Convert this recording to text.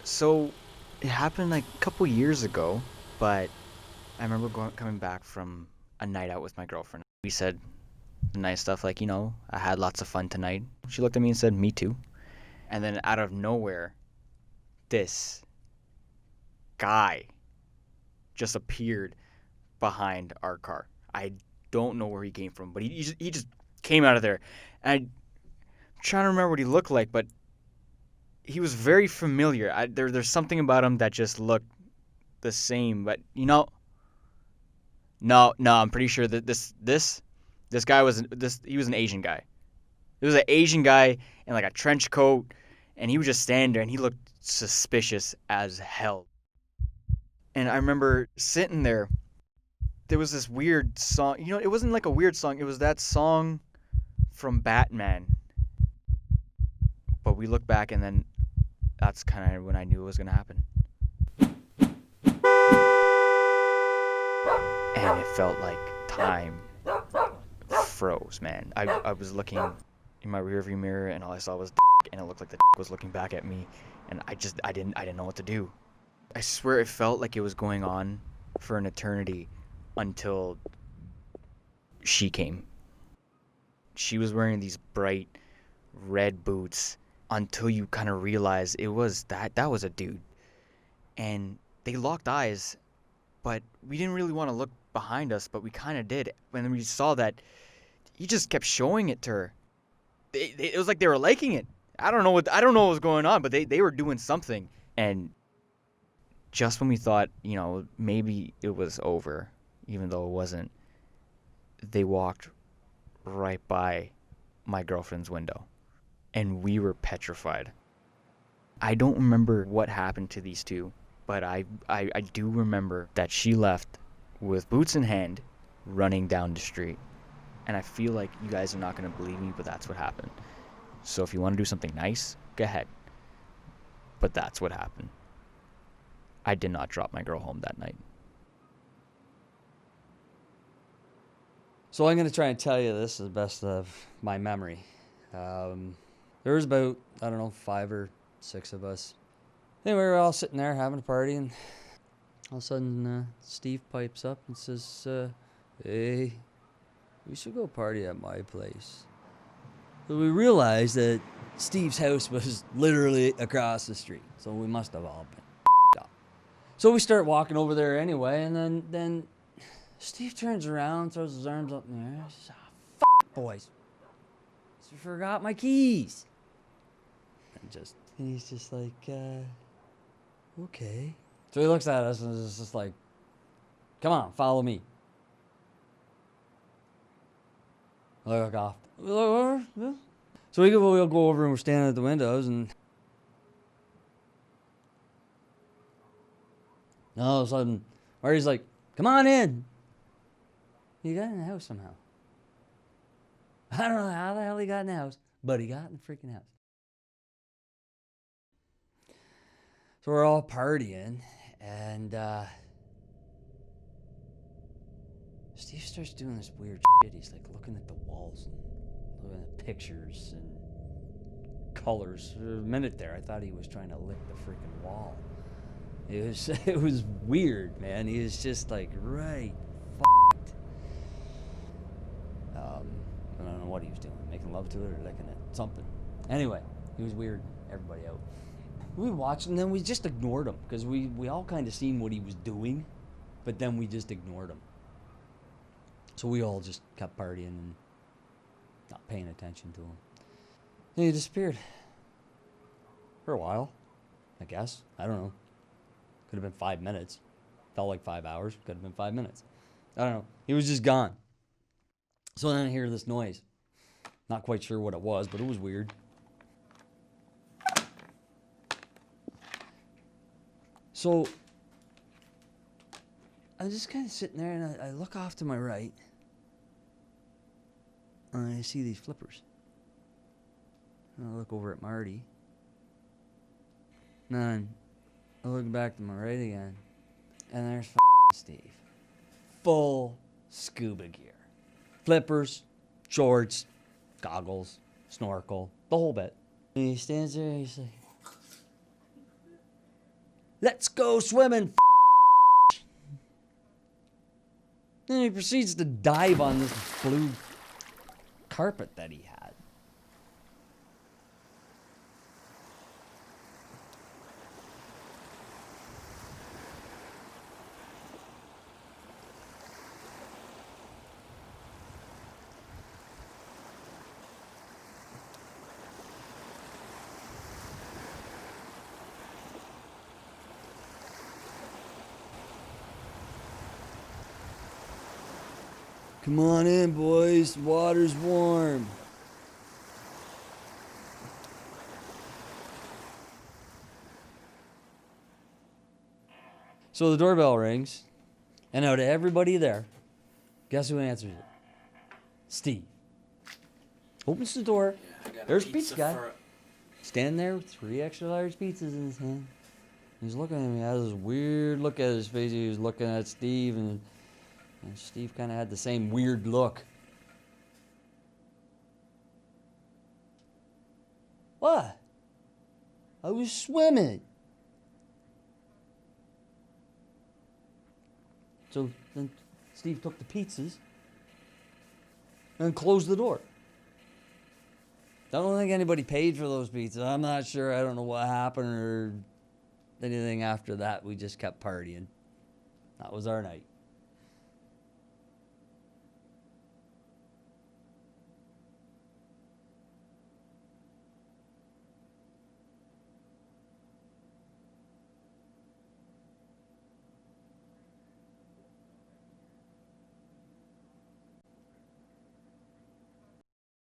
So it happened like a couple years ago, but I remember coming back from a night out with my girlfriend. We said nice stuff like, I had lots of fun tonight. She looked at me and said, me too. And then out of nowhere, this guy just appeared behind our car. I don't know where he came from, but he just came out of there. And I'm trying to remember what he looked like, but he was very familiar. There's something about him that just looked the same, but no, I'm pretty sure that this guy was he was an Asian guy. It was an Asian guy in like a trench coat, and he was just standing there, and he looked suspicious as hell. And I remember sitting there. There was this weird song. It wasn't like a weird song. It was that song from Batman. But we looked back, and then that's kind of when I knew it was gonna happen. And it felt like time froze, man. I was looking in my rearview mirror, and all I saw was and it looked like the was looking back at me, and I didn't know what to do. I swear it felt like it was going on for an eternity until she came. She was wearing these bright red boots until you kind of realize that was a dude. And they locked eyes, but we didn't really want to look behind us, but we kind of did. When we saw that, he just kept showing it to her. It was like they were liking it. I don't know what was going on, but they were doing something. And just when we thought, maybe it was over, even though it wasn't, they walked right by my girlfriend's window, and we were petrified. I don't remember what happened to these two, but I do remember that she left with boots in hand, running down the street. And I feel like you guys are not going to believe me, but that's what happened. So if you want to do something nice, go ahead. But that's what happened. I did not drop my girl home that night. So I'm going to try and tell you this to the best of my memory. There was about, I don't know, 5 or 6 of us. Anyway, we were all sitting there having a party, and all of a sudden Steve pipes up and says, hey, we should go party at my place. So we realized that Steve's house was literally across the street, so we must have all been up. So we start walking over there anyway, and then Steve turns around, throws his arms up in the air, says, boys, I forgot my keys. And he's just like, okay. So he looks at us and is just like, come on, follow me. I look off. So we'll go over and we're standing at the windows, and all of a sudden, Marty's like, come on in. He got in the house somehow. I don't know how the hell he got in the house, but he got in the freaking house. So we're all partying, and Steve starts doing this weird shit. He's like looking at the walls and looking at pictures and colors. For a minute there, I thought he was trying to lick the freaking wall. It was weird, man. He was just like right f***ed. I don't know what he was doing, making love to it or licking it, something. Anyway, he was weird. Everybody out. We watched, and then we just ignored him because we all kind of seen what he was doing, but then we just ignored him. So we all just kept partying and not paying attention to him. Then he disappeared. For a while, I guess. I don't know. Could have been 5 minutes. Felt like 5 hours. Could have been 5 minutes. I don't know. He was just gone. So then I hear this noise. Not quite sure what it was, but it was weird. So I'm just kind of sitting there, and I look off to my right, and I see these flippers. And I look over at Marty. And then I look back to my right again, and there's Steve. Full scuba gear. Flippers, shorts, goggles, snorkel, the whole bit. And he stands there, and he's like, Let's go swimming. Then he proceeds to dive on this blue carpet that he had. Come on in, boys. Water's warm. So the doorbell rings, and out of everybody there, guess who answers it? Steve. Opens the door. There's pizza guy. Standing there with 3 extra large pizzas in his hand. He's looking at me. He has this weird look at his face. He was looking at Steve, and Steve kind of had the same weird look. What? I was swimming. So then Steve took the pizzas and closed the door. I don't think anybody paid for those pizzas. I'm not sure. I don't know what happened or anything after that. We just kept partying. That was our night.